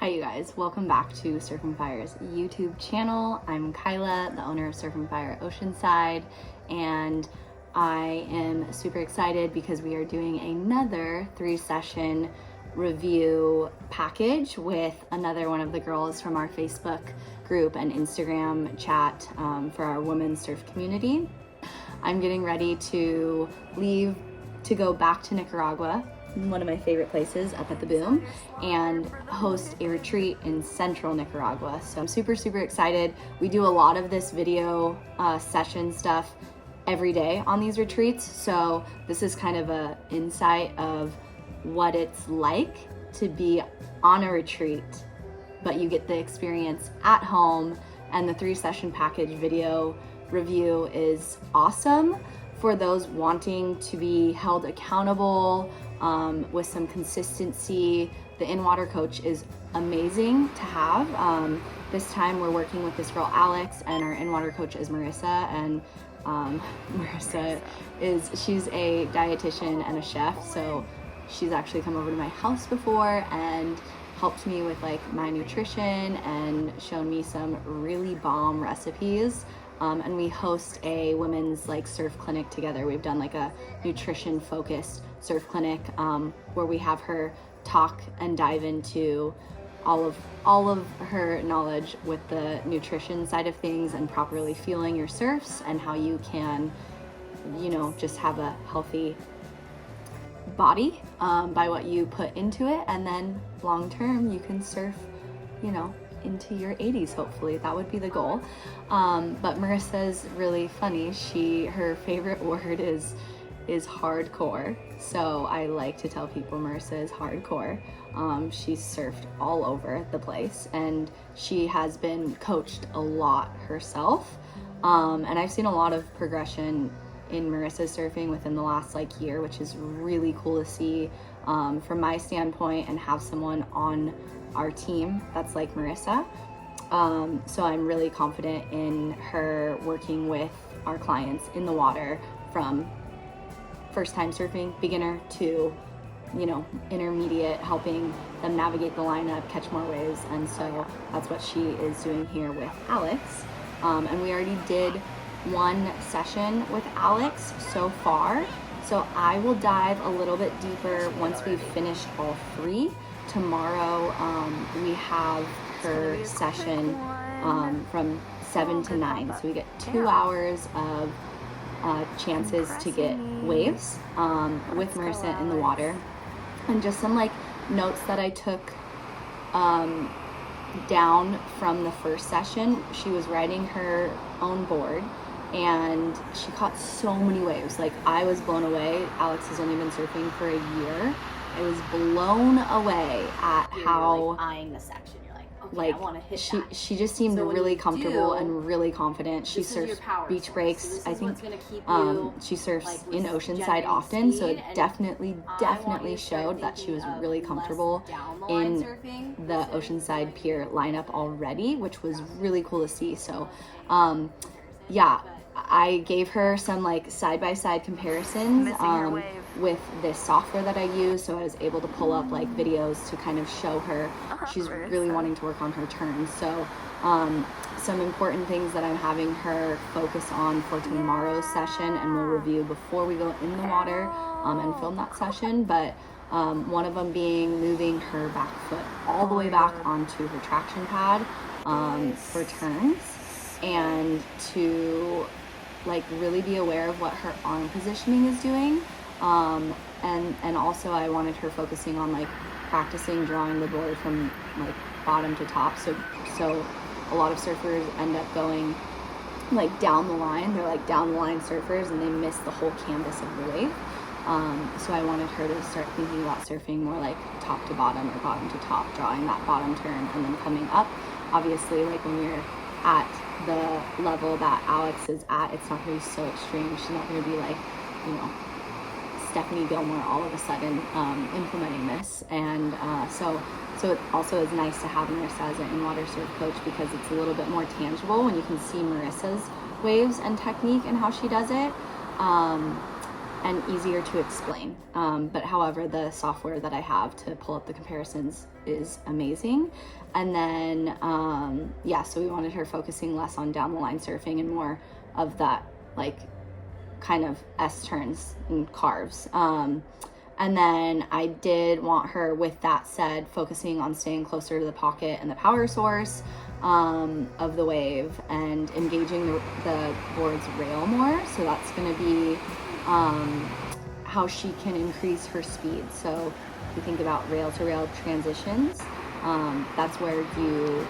Hi you guys, welcome back to Surf and Fire's YouTube channel. I'm Kyla, the owner of Surf and Fire Oceanside, and I am super excited because we are doing another 3-session review package with another one of the girls from our Facebook group and Instagram chat for our women's surf community. I'm getting ready to leave to go back to Nicaragua, one of my favorite places, up at the Boom, and host a retreat in central Nicaragua. So I'm super excited. We do a lot of this video session stuff every day on these retreats, so this is kind of a insight of what it's like to be on a retreat, but you get the experience at home, and the 3-session package video review is awesome for those wanting to be held accountable with some consistency. The in-water coach is amazing to have. This time we're working with this girl Alex, and our in-water coach is Marissa, and Marissa she's a dietitian and a chef, so she's actually come over to my house before and helped me with like my nutrition and shown me some really bomb recipes. And we host a women's like surf clinic together. We've done like a nutrition focused surf clinic where we have her talk and dive into all of her knowledge with the nutrition side of things and properly fueling your surfs and how you can, you know, just have a healthy body by what you put into it, and then long term you can surf, you know, into your 80s, hopefully. That would be the goal. But Marissa's really funny. Her favorite word is hardcore. So I like to tell people Marissa is hardcore. She's surfed all over the place, and she has been coached a lot herself. And I've seen a lot of progression in Marissa's surfing within the last like year, which is really cool to see from my standpoint, and have someone on our team that's like Marissa. So I'm really confident in her working with our clients in the water, from first time surfing, beginner, to, you know, intermediate, helping them navigate the lineup, catch more waves. And so that's what she is doing here with Alex. And we already did one session with Alex so far, so I will dive a little bit deeper once we've finished all 3. Tomorrow we have her session from 7 to 9, so we get 2 hours of chances to get waves with Marissa in the water. And just some like notes that I took down from the first session. She was riding her own board and she caught so many waves. Like, I was blown away. Alex has only been surfing for a year. I was blown away at how like eyeing the section. You're like, okay, I want to hit that. She just seemed really comfortable and really confident. She surfs beach breaks. I think she surfs like in Oceanside often, so it definitely showed that she was really comfortable in the Oceanside pier lineup already, which was really cool to see. So yeah, I gave her some like side-by-side comparisons with this software that I use, so I was able to pull up like videos to kind of show her. She's really wanting to work on her turns. So some important things that I'm having her focus on for tomorrow's session, and we'll review before we go in the water and film that session. But one of them being moving her back foot all the way back onto her traction pad for turns, and to like really be aware of what her arm positioning is doing. And also I wanted her focusing on like practicing drawing the board from like bottom to top. So a lot of surfers end up going like down the line. They're like down the line surfers and they miss the whole canvas of the wave. So I wanted her to start thinking about surfing more like top to bottom or bottom to top, drawing that bottom turn and then coming up. Obviously, like when we're at the level that Alex is at, it's not going to be so extreme. She's not going to be like, you know, Stephanie Gilmore all of a sudden implementing this. And so it also is nice to have Marissa as an in-water surf coach, because it's a little bit more tangible when you can see Marissa's waves and technique and how she does it. and easier to explain. But however, the software that I have to pull up the comparisons is amazing. And then, so we wanted her focusing less on down the line surfing and more of that like kind of S turns and carves. And then I did want her, with that said, focusing on staying closer to the pocket and the power source of the wave and engaging the board's rail more. So that's going to be how she can increase her speed. So if you think about rail to rail transitions, that's where you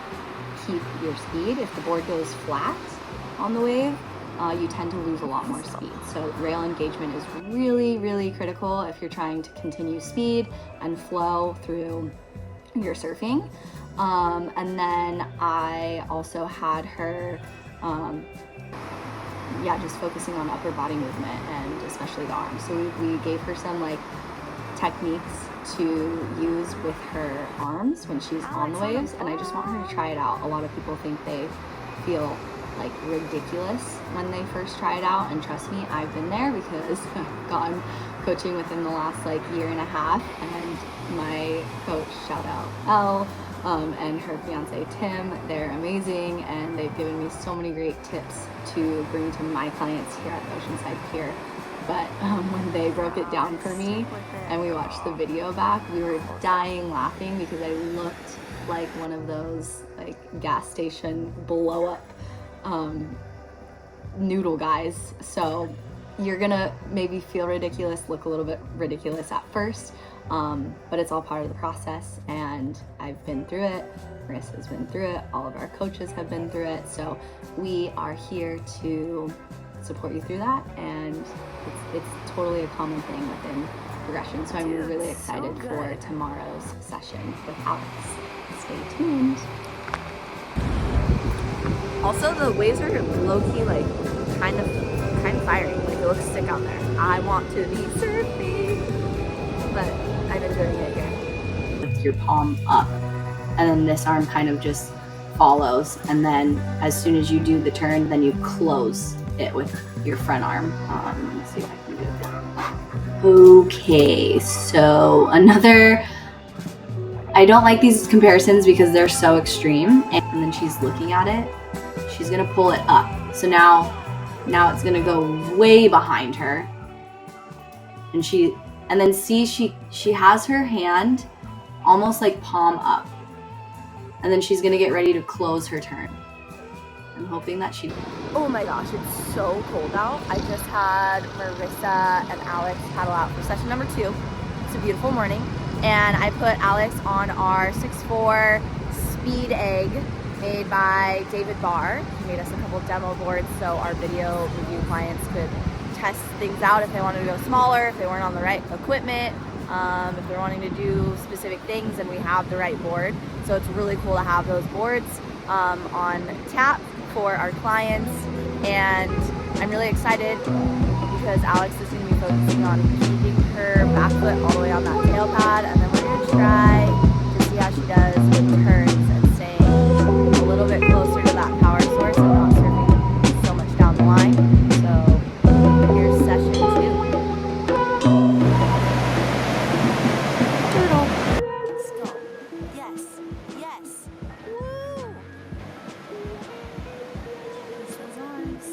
keep your speed. If the board goes flat on the wave, you tend to lose a lot more speed. So rail engagement is really, really critical if you're trying to continue speed and flow through your surfing. And then I also had her, just focusing on upper body movement and especially the arms. So we gave her some like techniques to use with her arms when she's on the waves, and I just want her to try it out. A lot of people think they feel like ridiculous when they first try it out, and trust me, I've been there because I've gone coaching within the last like year and a half, and my coach, shout out Elle, and her fiance Tim, they're amazing, and they've given me so many great tips to bring to my clients here at the Oceanside Pier. But when they broke it down for me and we watched the video back, we were dying laughing because I looked like one of those like gas station blow up noodle guys. So you're gonna maybe feel ridiculous, look a little bit ridiculous at first, but it's all part of the process, and I've been through it, Marissa's been through it, all of our coaches have been through it, so we are here to support you through that, and it's totally a common thing within progression. So I'm really excited for tomorrow's session with Alex. Stay tuned. Also, the waves are low-key like kind of fiery. Like it looks sick out there. I want to be surfing, but I've been doing it here. Lift your palm up, and then this arm kind of just follows, and then as soon as you do the turn, then you close it with your front arm. Let me see if I can do it. Okay, so I don't like these comparisons because they're so extreme. And then she's looking at it. She's gonna pull it up. So now it's gonna go way behind her. And then see she has her hand almost like palm up. And then she's gonna get ready to close her turn. I'm hoping that she... Oh my gosh, it's so cold out. I just had Marissa and Alex paddle out for session number 2. It's a beautiful morning. And I put Alex on our 6'4" speed egg made by David Barr. He made us a couple demo boards so our video review clients could test things out if they wanted to go smaller, if they weren't on the right equipment, if they're wanting to do specific things, and we have the right board. So it's really cool to have those boards on tap for our clients, and I'm really excited because Alex is going to be focusing on keeping her back foot all the way on that tail pad, and then we're going to try to see how she does with turns and staying a little bit closer to that power source and not surfing so much down the line. So here's session 2. Turtle. Let's go. Yes. Yes. Woo!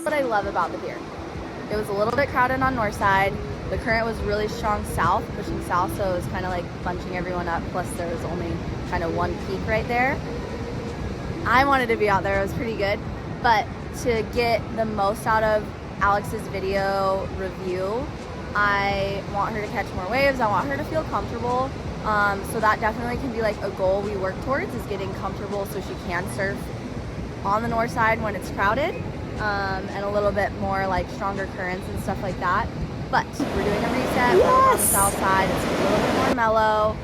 What I love about the pier. It was a little bit crowded on north side. The current was really strong south, pushing south, so it was kind of like bunching everyone up, plus there was only kind of one peak right there. I wanted to be out there, it was pretty good, but to get the most out of Alex's video review, I want her to catch more waves, I want her to feel comfortable, so that definitely can be like a goal we work towards, is getting comfortable so she can surf on the north side when it's crowded. And a little bit more like stronger currents and stuff like that. But we're doing a reset. We're on the south side. It's a little bit more mellow.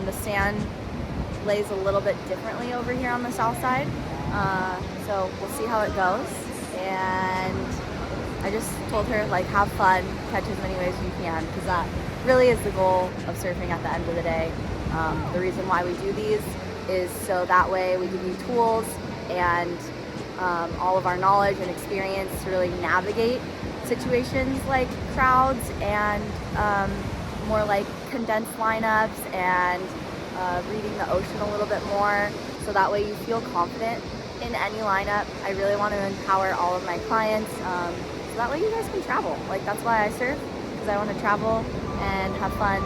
The sand lays a little bit differently over here on the south side. So we'll see how it goes. And I just told her, like, have fun, catch as many waves as you can, because that really is the goal of surfing at the end of the day. The reason why we do these is so that way we give you tools and all of our knowledge and experience to really navigate situations like crowds and more like condensed lineups and reading the ocean a little bit more, so that way you feel confident in any lineup. I really want to empower all of my clients, so that way you guys can travel. Like, that's why I surf, because I want to travel and have fun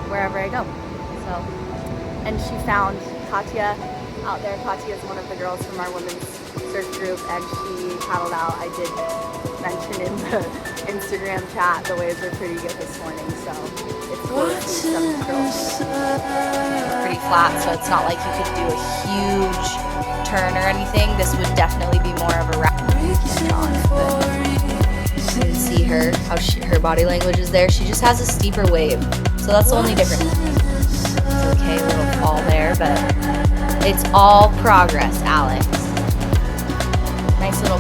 wherever I go. So, and she found Katya out there. Katya is one of the girls from our women's surf group, and she paddled out. I did mention in the Instagram chat the waves are pretty good this morning, so it's cool to see some girls. Pretty flat, so it's not like you could do a huge turn or anything. This would definitely be more of a wrap. You can see her, how her body language is there. She just has a steeper wave, so that's the only difference. It's okay, a little fall there, but it's all progress, Alex. Nice little.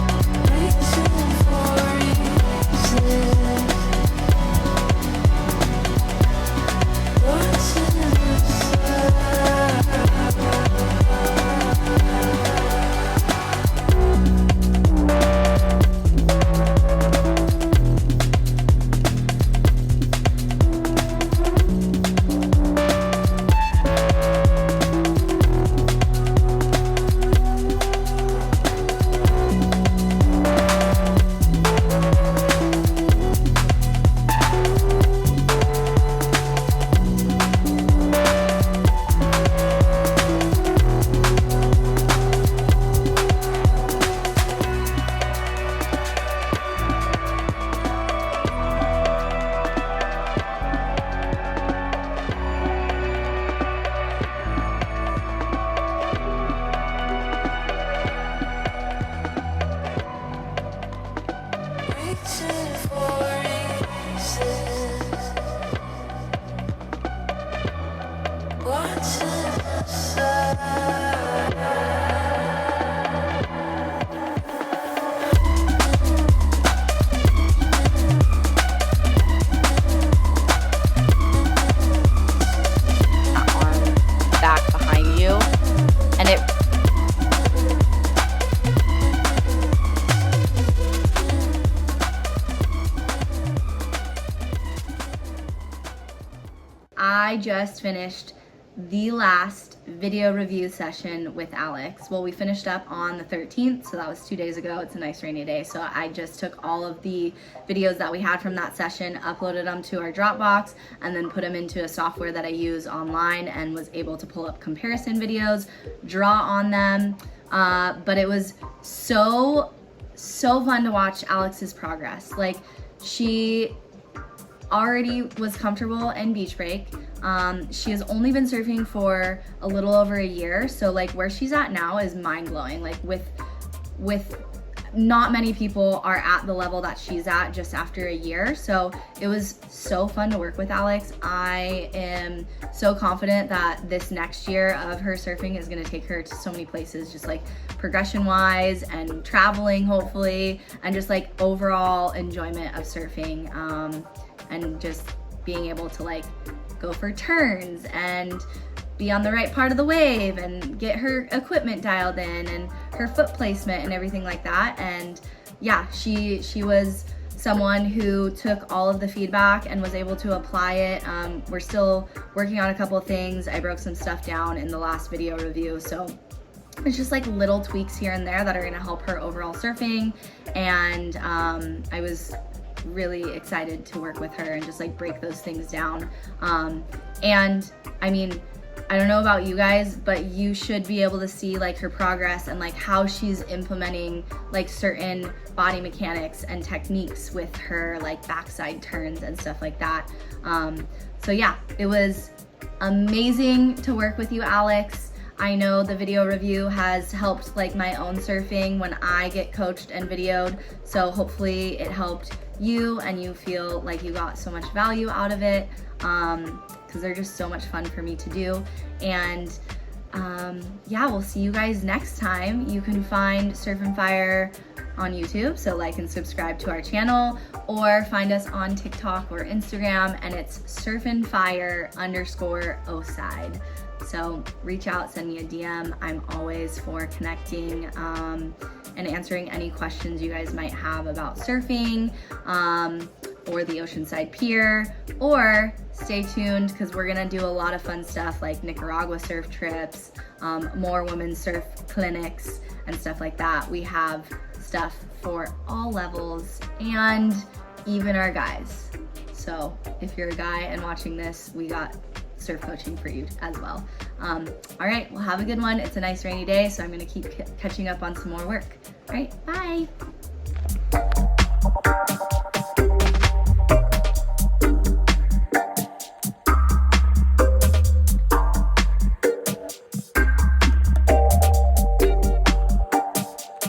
I just finished the last video review session with Alex. Well, we finished up on the 13th, so that was 2 days ago. It's a nice rainy day, so I just took all of the videos that we had from that session, uploaded them to our Dropbox, and then put them into a software that I use online, and was able to pull up comparison videos, draw on them. But it was so fun to watch Alex's progress. Like, she already was comfortable in beach break. She has only been surfing for a little over a year, so like where she's at now is mind-blowing. Like with not many people are at the level that she's at just after a year. So it was so fun to work with Alex. I am so confident that this next year of her surfing is gonna take her to so many places, just like progression wise and traveling hopefully, and just like overall enjoyment of surfing, and just being able to like go for turns and be on the right part of the wave and get her equipment dialed in and her foot placement and everything like that. And yeah, she was someone who took all of the feedback and was able to apply it. We're still working on a couple of things. I broke some stuff down in the last video review, so it's just like little tweaks here and there that are gonna help her overall surfing. And I was really excited to work with her and just like break those things down. And I mean, I don't know about you guys, but you should be able to see like her progress and like how she's implementing like certain body mechanics and techniques with her like backside turns and stuff like that. So yeah, it was amazing to work with you, Alex. I know the video review has helped like my own surfing when I get coached and videoed. So hopefully it helped you and you feel like you got so much value out of it, because they're just so much fun for me to do. And yeah, we'll see you guys next time. You can find Surf and Fire on YouTube, so like and subscribe to our channel, or find us on TikTok or Instagram, and it's surfandfire_oside. So reach out, send me a DM. I'm always for connecting. and answering any questions you guys might have about surfing or the Oceanside Pier, or stay tuned because we're gonna do a lot of fun stuff like Nicaragua surf trips, more women's surf clinics and stuff like that. We have stuff for all levels and even our guys. So if you're a guy and watching this, we got surf coaching for you as well. All right, well, have a good one. It's a nice rainy day, so I'm gonna keep catching up on some more work. All right, bye.